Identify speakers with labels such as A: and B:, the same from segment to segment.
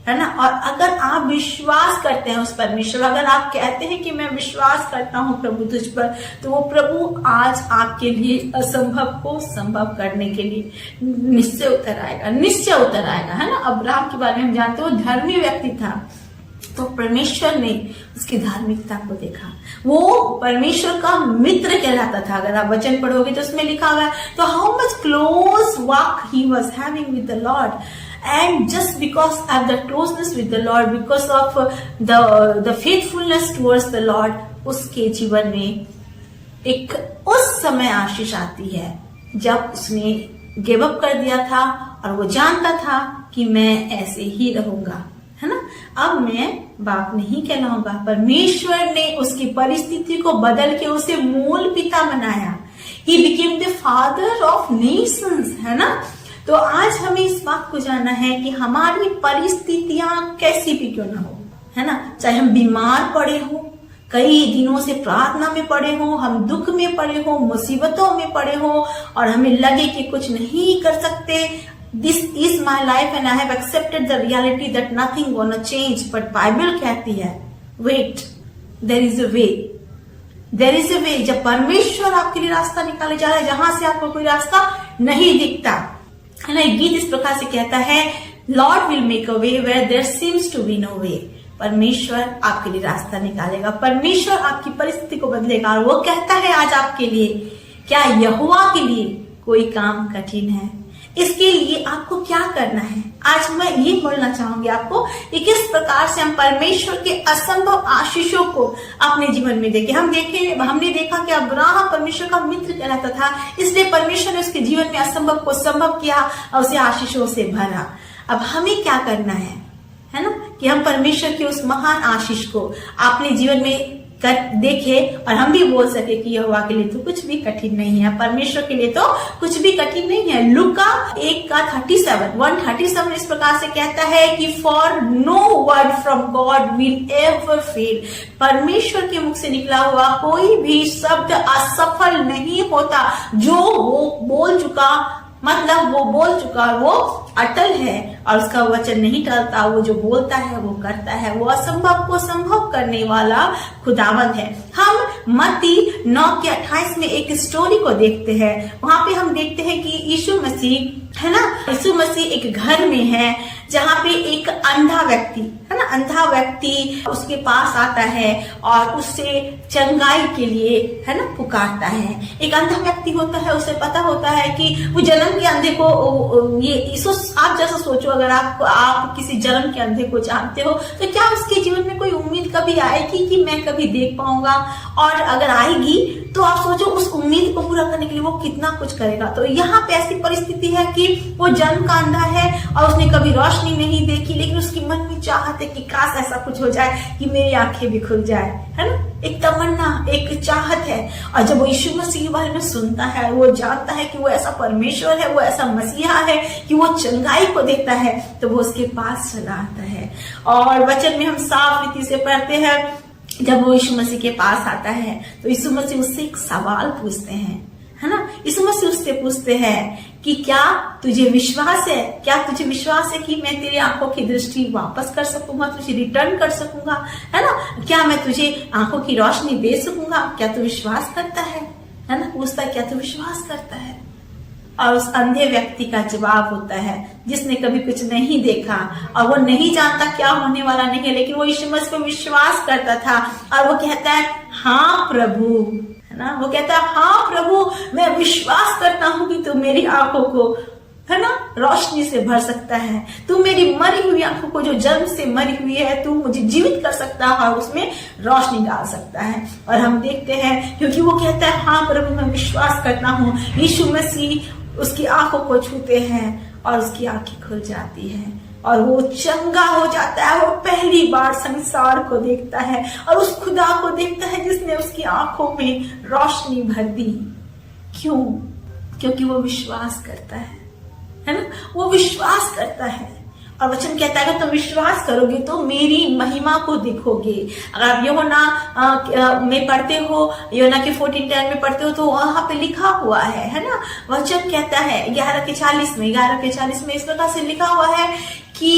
A: है ना। और अगर आप विश्वास करते हैं उस परमेश्वर, अगर आप कहते हैं कि मैं विश्वास करता हूँ प्रभु तुझ पर, तो वो प्रभु आज आपके लिए असंभव को संभव करने के लिए निश्चय उतर आएगा, निश्चय उतर आएगा, है ना। अब्राहम के बारे में हम जानते हो, धर्मी व्यक्ति था, तो परमेश्वर ने उसकी धार्मिकता को देखा, वो परमेश्वर का मित्र कहलाता था। अगर आप वचन पढ़ोगे तो उसमें लिखा हुआ है, तो how much close walk he was having with the Lord, and just because of the closeness with the Lord, because of the faithfulness towards the Lord, उसके जीवन में एक उस समय आशीष आती है जब उसने गिव अप कर दिया था और वो जानता था कि मैं ऐसे ही रहूंगा, है ना। अब मैं बाप नहीं कहलाऊंगा। परमेश्वर ने उसकी परिस्थिति को बदल के उसे मूल पिता बनाया। He became the father of nations, है ना। तो आज हमें इस बात को जानना है कि हमारी परिस्थितियां कैसी भी क्यों ना हो, है ना, चाहे हम बीमार पड़े हो, कई दिनों से प्रार्थना में पड़े हो, हम दुख में पड़े हो, मुसीबतों में पड़े हो और हमें लगे कि कुछ नहीं कर सकते, this is my life and I have accepted the reality that nothing gonna change, but Bible कहती है wait, there is a way, there is a way. जब परमेश्वर आपके लिए रास्ता निकाले जा रहा है जहां से आपको कोई रास्ता नहीं दिखता, है ना। गीत इस प्रकार से कहता है, lord will make a way where there seems to be no way. परमेश्वर आपके लिए रास्ता निकालेगा, परमेश्वर आपकी परिस्थिति को बदलेगा। और वो कहता है आज आपके लिए, क्या यहोवा के लिए कोई काम कठिन है? इसके लिए आपको क्या करना है? आज मैं ये बोलना चाहूंगी आपको कि किस प्रकार से हम परमेश्वर के असंभव आशीषों को अपने जीवन में देखें। हमने देखा कि अब्राहम परमेश्वर का मित्र कहलाता था, इसलिए परमेश्वर ने उसके जीवन में असंभव को संभव किया और उसे आशीषों से भरा। अब हमें क्या करना है ना, कि हम परमेश्वर के उस महान आशीष को अपने जीवन में देखे और हम भी बोल सके कि यहोवा के लिए तो कुछ भी कठिन नहीं है, परमेश्वर के लिए तो कुछ भी कठिन नहीं है। लूका 1:37 इस प्रकार से कहता है कि for no word from God will ever fail. परमेश्वर के मुख से निकला हुआ कोई भी शब्द असफल नहीं होता। जो वो बोल चुका, मतलब वो बोल चुका, वो अटल है और उसका वचन नहीं टलता। वो जो बोलता है वो करता है, वो असंभव को संभव करने वाला खुदावंद है। हम मत्ती 9:28 में एक स्टोरी को देखते हैं। वहां पे हम देखते हैं कि यीशु मसीह, है ना, यीशु मसीह एक घर में है जहाँ पे एक अंधा व्यक्ति, है ना, अंधा व्यक्ति उसके पास आता है और उससे चंगाई के लिए, है ना, पुकारता है। एक अंधा व्यक्ति होता है, उसे पता होता है कि वो जन्म के अंधे को, ये आप जैसा सोचो, अगर आप किसी जन्म के अंधे को जानते हो तो क्या उसके जीवन में कोई उम्मीद कभी आएगी कि मैं कभी देख पाऊंगा? और अगर आएगी तो आप सोचो उस उम्मीद को पूरा करने के लिए वो कितना कुछ करेगा। तो यहाँ पे ऐसी परिस्थिति है कि वो जन्म का अंधा है और उसने कभी रोशनी नहीं देखी, लेकिन उसकी मन में चाहत है कि काश ऐसा कुछ हो जाए कि मेरी आंखें भी खुल जाए, है ना, एक तमन्ना, एक चाहत है। और जब वो यीशु मसीह के बारे में सुनता है, वो जानता है कि वो ऐसा परमेश्वर है, वो ऐसा मसीहा है कि वो चंगाई को देता है, तो वो उसके पास चला आता है। और वचन में हम साफ रीति से पढ़ते हैं, जब वो यीशु मसीह के पास आता है तो यीशु मसीह उससे एक सवाल पूछते हैं, है ना। यीशु मसीह उससे पूछते हैं कि क्या तुझे विश्वास है, क्या तुझे विश्वास है कि मैं तेरी आंखों की दृष्टि वापस कर सकूंगा, तुझे रिटर्न कर सकूंगा, है ना, क्या मैं तुझे आंखों की रोशनी दे सकूंगा, क्या तू विश्वास करता है ना, पूछता है क्या तू विश्वास करता है। और उस अंधे व्यक्ति का जवाब होता है, जिसने कभी कुछ नहीं देखा और वो नहीं जानता क्या होने वाला नहीं है, लेकिन वो यीशु मसीह पे विश्वास करता था और वो कहता है हाँ प्रभु, है ना, वो कहता है हाँ प्रभु, मैं विश्वास करता हूँ कि तू मेरी आंखों को, है ना, रोशनी से भर सकता है, तू मेरी मरी हुई आंखों को जो जन्म से मरी हुई है, तू मुझे जीवित कर सकता है और उसमें रोशनी डाल सकता है। और हम देखते हैं, क्योंकि वो कहता है हाँ प्रभु मैं विश्वास करता हूँ, यीशु मसीह उसकी आंखों को छूते हैं और उसकी आंखें खुल जाती है और वो चंगा हो जाता है। वो पहली बार संसार को देखता है और उस खुदा को देखता है जिसने उसकी आंखों में रोशनी भर दी। क्यों? क्योंकि वो विश्वास करता है ना, वो विश्वास करता है। और वचन कहता है अगर तुम विश्वास करोगे तो मेरी महिमा को देखोगे। अगर आप यूहन्ना में पढ़ते हो, यूहन्ना के 14:10 में पढ़ते हो, तो वहां पे लिखा हुआ है ना, वचन कहता है 11:40 में इस प्रकार से लिखा हुआ है कि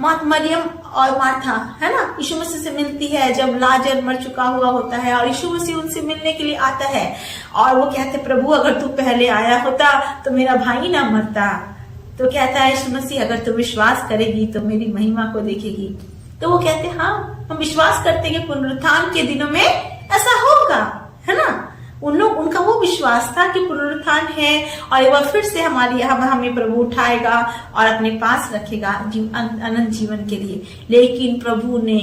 A: मरियम और मार्था है ना, यीशु मसीह से मिलती है जब लाजर मर चुका हुआ होता है, और यीशु मसीह उनसे मिलने के लिए आता है और वो कहते प्रभु अगर तू पहले आया होता तो मेरा भाई ना मरता। तो कहता है यीशु मसीह अगर तू विश्वास करेगी तो मेरी महिमा को देखेगी। तो वो कहते हाँ हम विश्वास करते हैं कि पुनरुत्थान के दिनों में ऐसा होगा, है ना। उनका वो विश्वास था कि पुनरुत्थान है और एक बार फिर से हमें प्रभु उठाएगा और अपने पास रखेगा अनंत जीवन के लिए। लेकिन प्रभु ने,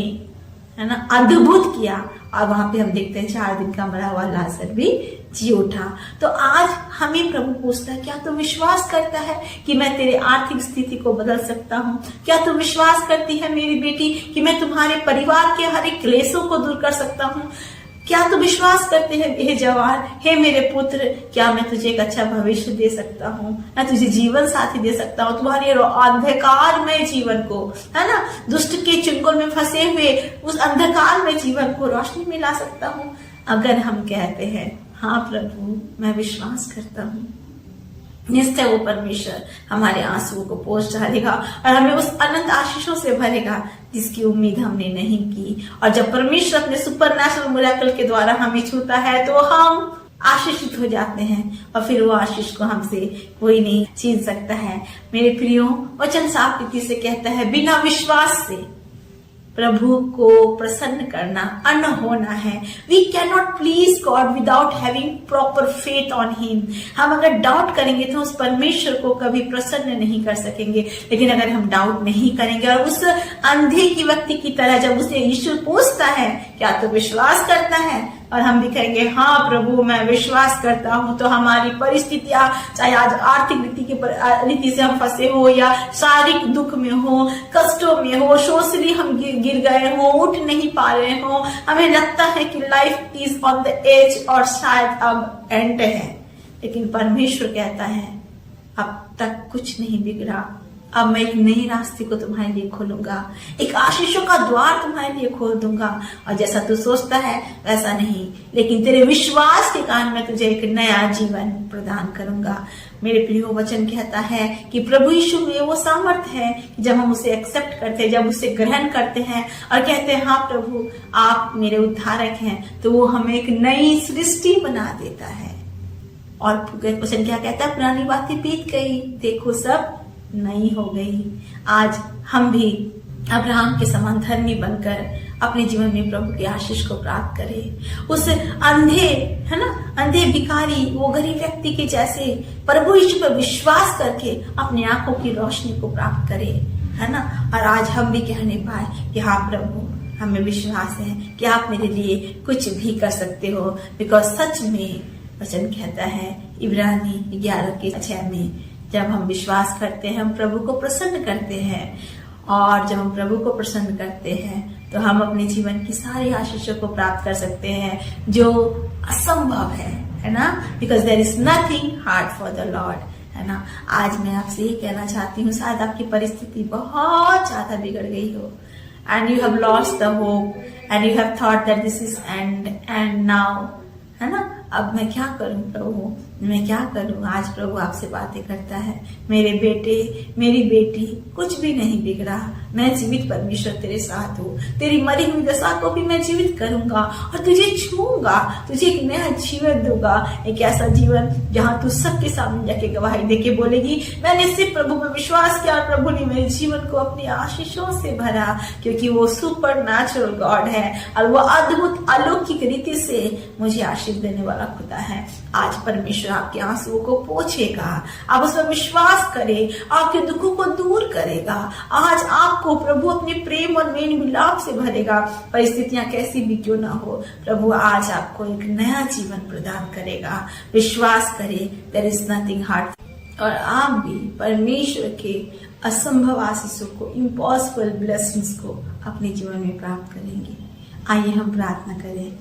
A: है ना, अद्भुत किया और वहां पे हम देखते हैं 4 दिन का मरा हुआ लाजर भी जी उठा। तो आज हमें प्रभु पूछता है क्या तू विश्वास करता है कि मैं तेरे आर्थिक स्थिति को बदल सकता हूँ? क्या तू विश्वास करती है मेरी बेटी कि मैं तुम्हारे परिवार के हर एक क्लेशों को दूर कर सकता हूँ? क्या तू विश्वास करते हैं हे जवान, हे मेरे पुत्र, क्या मैं तुझे एक अच्छा भविष्य दे सकता हूँ, मैं तुझे जीवन साथी दे सकता हूँ, तुम्हारे अंधकारमय जीवन को, है ना, दुष्ट के चुंगल में फंसे हुए उस अंधकारमय जीवन को रोशनी में ला सकता हूँ। अगर हम कहते हैं हाँ प्रभु मैं विश्वास करता हूँ, निश्चय वो परमेश्वर हमारे आंसुओं को पोंछ डालेगा और हमें उस अनंत आशीषों से भरेगा जिसकी उम्मीद हमने नहीं की। और जब परमेश्वर अपने सुपरनैचुरल मिरेकल के द्वारा हमें छूता है तो हम आशीषित हो जाते हैं और फिर वो आशीष को हमसे कोई नहीं छीन सकता है। मेरे प्रियो, वचन साफ रीति से कहता है बिना विश्वास से प्रभु को प्रसन्न करना अनहोना है। We can not please God without having proper faith on him. हम अगर डाउट करेंगे तो उस परमेश्वर को कभी प्रसन्न नहीं कर सकेंगे। लेकिन अगर हम डाउट नहीं करेंगे और उस अंधे की व्यक्ति की तरह जब उसे यीशु पूछता है क्या तू विश्वास करता है, और हम भी कहेंगे हाँ प्रभु मैं विश्वास करता हूँ, तो हमारी परिस्थितियां चाहे आज आर्थिक रीति से हम फंसे हो या शारीरिक दुख में हो, कष्टों में हो, सोशली हम गिर गए हो, उठ नहीं पा रहे हो, हमें लगता है कि life is on the edge और शायद अब एंड है, लेकिन परमेश्वर कहता है अब तक कुछ नहीं बिगड़ा, अब मैं एक नई रास्ते को तुम्हारे लिए खोलूंगा, एक आशीषों का द्वार तुम्हारे लिए खोल दूंगा। और जैसा तू सोचता है वैसा नहीं, लेकिन तेरे विश्वास के कारण मैं तुझे एक नया जीवन प्रदान करूंगा। मेरे प्रियो, वचन कहता है कि प्रभु यीशु में वो सामर्थ है कि जब हम उसे एक्सेप्ट करते हैं, जब उसे ग्रहण करते हैं और कहते हैं हाँ प्रभु आप मेरे उद्धारक हैं, तो वो हमें एक नई सृष्टि बना देता है। और वचन क्या कहता है, पुरानी बातें बीत गई, देखो सब नई हो गई। आज हम भी अब्राहम के समान धर्मी बनकर अपने जीवन में प्रभु के आशीष को प्राप्त करें। उस अंधे, है ना, अंधे भिखारी, वो गरीब व्यक्ति के जैसे प्रभु यीशु पर विश्वास करके अपनी आंखों की रोशनी को प्राप्त करें, है ना। और आज हम भी कहने पाए कि हाँ प्रभु हमें विश्वास है कि आप मेरे लिए कुछ भी कर सकते हो, बिकॉज सच में वचन कहता है इब्रानी 11:6 में जब हम विश्वास करते हैं हम प्रभु को प्रसन्न करते हैं, और जब हम प्रभु को प्रसन्न करते हैं तो हम अपने जीवन की सारी आशीषों को प्राप्त कर सकते हैं जो असंभव है ना, because there is nothing hard for the Lord, है ना। आज मैं आपसे ये कहना चाहती हूँ, शायद आपकी परिस्थिति बहुत ज्यादा बिगड़ गई हो and you have lost the hope and you have thought that this is and now, है ना, अब मैं क्या करूं प्रभु, मैं क्या करूं। आज प्रभु आपसे बातें करता है, मेरे बेटे मेरी बेटी कुछ भी नहीं बिगड़ा, मैं जीवित परमेश्वर तेरे साथ हूँ, तेरी मरी हुई दशा को भी मैं जीवित करूंगा और तुझे छूऊंगा, तुझे एक नया जीवन दूंगा, एक ऐसा जीवन जहाँ तू सबके सामने जाके गवाही देके बोलेगी मैंने सिर्फ प्रभु में विश्वास किया और प्रभु ने मेरे जीवन को अपनी आशीषों से भरा, क्योंकि वो सुपर नेचुरल गॉड है और वो अद्भुत अलौकिक रीति से मुझे आशीष देने वाला खुदा है। आज परमेश्वर आपके आंसुओं को पोंछेगा, आप उस पर विश्वास करें, आपके दुखों को दूर करेगा। आज आपको प्रभु अपने प्रेम और मेल मिलाप से भरेगा, परिस्थितियां कैसी भी क्यों ना हो, प्रभु आज आपको एक नया जीवन प्रदान करेगा। विश्वास करें, देयर इज नथिंग हार्ड। और आप भी परमेश्वर के असंभव आशीषों को, इम्पॉसिबल ब्लेसिंग्स को अपने जीवन में प्राप्त करेंगे। आइए हम प्रार्थना करें।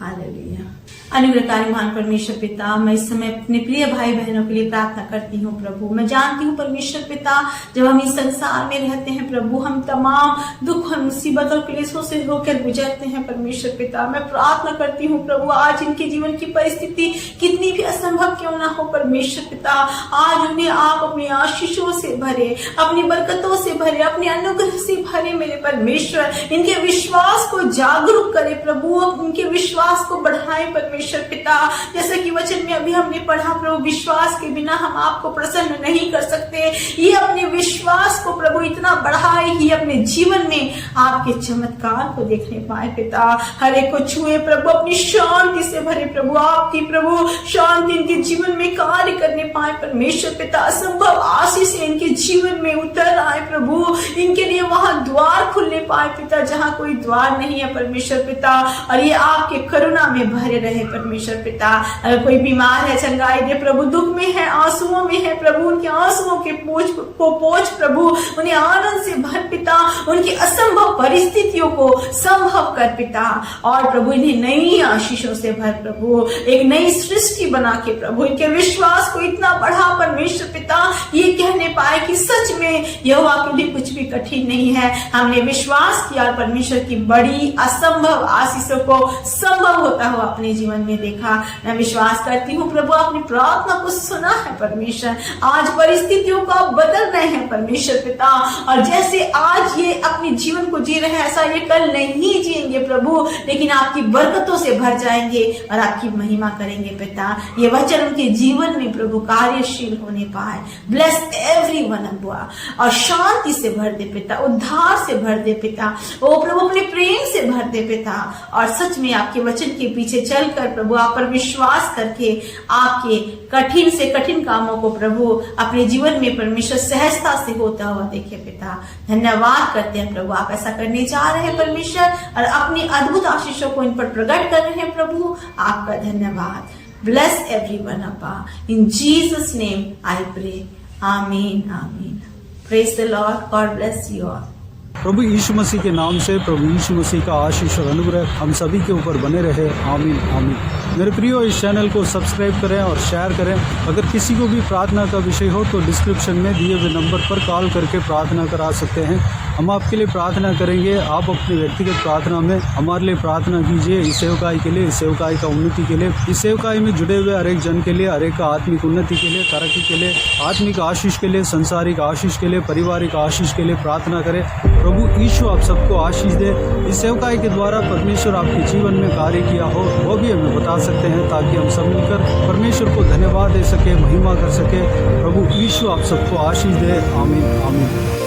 A: हालेलुया। अनुग्रहकारी महान परमेश्वर पिता, मैं इस समय अपने प्रिय भाई बहनों के लिए प्रार्थना करती हूँ प्रभु। मैं जानती हूँ परमेश्वर पिता, जब हम इस संसार में रहते हैं प्रभु, हम तमाम दुख और मुसीबत और क्लेशों से होकर गुजरते हैं परमेश्वर पिता। मैं प्रार्थना करती हूँ प्रभु, आज इनके जीवन की परिस्थिति कितनी भी असंभव क्यों ना हो परमेश्वर पिता, आज उन्हें आप अपनी आशीषों से भरे, अपनी बरकतों से भरे, अपने अनुग्रह से भरे मेरे परमेश्वर। इनके विश्वास को जागरूक करे प्रभु, उनके विश्वास को बढ़ाए परमेश्वर पिता। जैसे कि वचन में अभी हमने पढ़ा प्रभु, विश्वास के बिना हम आपको प्रसन्न नहीं कर सकते। ये अपने विश्वास को प्रभु इतना बढ़ाए ही अपने जीवन में आपके चमत्कार को देखने पाए पिता। हर एक को छुए प्रभु, अपनी शांति से भरे प्रभु, आपकी प्रभु शांति इनके जीवन में कार्य करने पाए परमेश्वर पिता। असंभव आशीष इनके जीवन में उतर आए प्रभु, इनके लिए वहां द्वार खुलने पाए पिता जहां कोई द्वार नहीं है परमेश्वर पिता, और ये आपके करुणा में भरे रहे परमेश्वर पिता। अगर कोई बीमार है चंगाई दे प्रभु, दुख में है, आंसुओं में है प्रभु, उनके आंसुओं के पोंछ प्रभु, उन्हें आनंद से भर पिता, उनकी असंभव परिस्थितियों को संभव कर पिता, और प्रभु इन्हें नई आशीषों से भर प्रभु, एक नई सृष्टि बना के प्रभु इनके विश्वास को इतना बढ़ा परमेश्वर पिता, ये कहने पाए कि सच में यहोवा के लिए कुछ भी कठिन नहीं है। हमने विश्वास किया और परमेश्वर की बड़ी असंभव आशीषों को संभव होता हुआ अपने जीवन में देखा। मैं विश्वास करती हूँ प्रभु, आपने प्रार्थना को सुना है परमेश्वर। आज परिस्थितियों को आप बदल रहे हैं परमेश्वर पिता, और जैसे आज ये अपने जीवन को जी रहे हैं, ऐसा ये कल नहीं जिएंगे प्रभु, लेकिन आपकी बरकतों से भर जाएंगे और आपकी महिमा करेंगे पिता। ये वचन उनके जीवन में प्रभु कार्यशील होने पाए। ब्लेस एवरीवन अब्बा, और शांति से भर दे पिता, उद्धार से भर दे पिता, ओ प्रभु अपने प्रेम से भर दे पिता, और सच में आपके वचन के पीछे चलकर प्रभु आप पर विश्वास करके आपके कठिन से कठिन कामों को प्रभु अपने जीवन में परमेश्वर सहजता से होता हुआ देखे पिता। धन्यवाद करते हैं प्रभु, आप ऐसा करने जा रहे हैं परमेश्वर, और अपनी अद्भुत आशीषों को इन पर प्रकट कर रहे हैं प्रभु। आपका धन्यवाद। Bless everyone, Appa. In Jesus' name I pray. Amen. Amen. Praise the Lord. God bless you all.
B: प्रभु यीशु मसीह के नाम से प्रभु यीशु मसीह का आशीष और अनुग्रह हम सभी के ऊपर बने रहे। आमीन आमीन। मेरे प्रियो, इस चैनल को सब्सक्राइब करें और शेयर करें। अगर किसी को भी प्रार्थना का विषय हो तो डिस्क्रिप्शन में दिए हुए नंबर पर कॉल करके प्रार्थना करा सकते हैं। हम आपके लिए प्रार्थना करेंगे। आप अपनी व्यक्तिगत प्रार्थना में हमारे लिए प्रार्थना कीजिए, इस सेवकाई के लिए, इस सेवकाई का उन्नति के लिए, इस सेवकाई में जुड़े हुए हर एक जन के लिए, हर एक का आत्मिक उन्नति के लिए, तरक्की के लिए, आत्मिक आशीष के लिए, संसारिक आशीष के लिए, पारिवारिक आशीष के लिए प्रार्थना करें। प्रभु यीशु आप सबको आशीष दे। इस सेवकाई के द्वारा परमेश्वर आपके जीवन में कार्य किया हो वो भी हमें बता सकते हैं, ताकि हम सब मिलकर परमेश्वर को धन्यवाद दे सके, महिमा कर सके। प्रभु यीशु आप सबको आशीष दे। आमीन आमीन।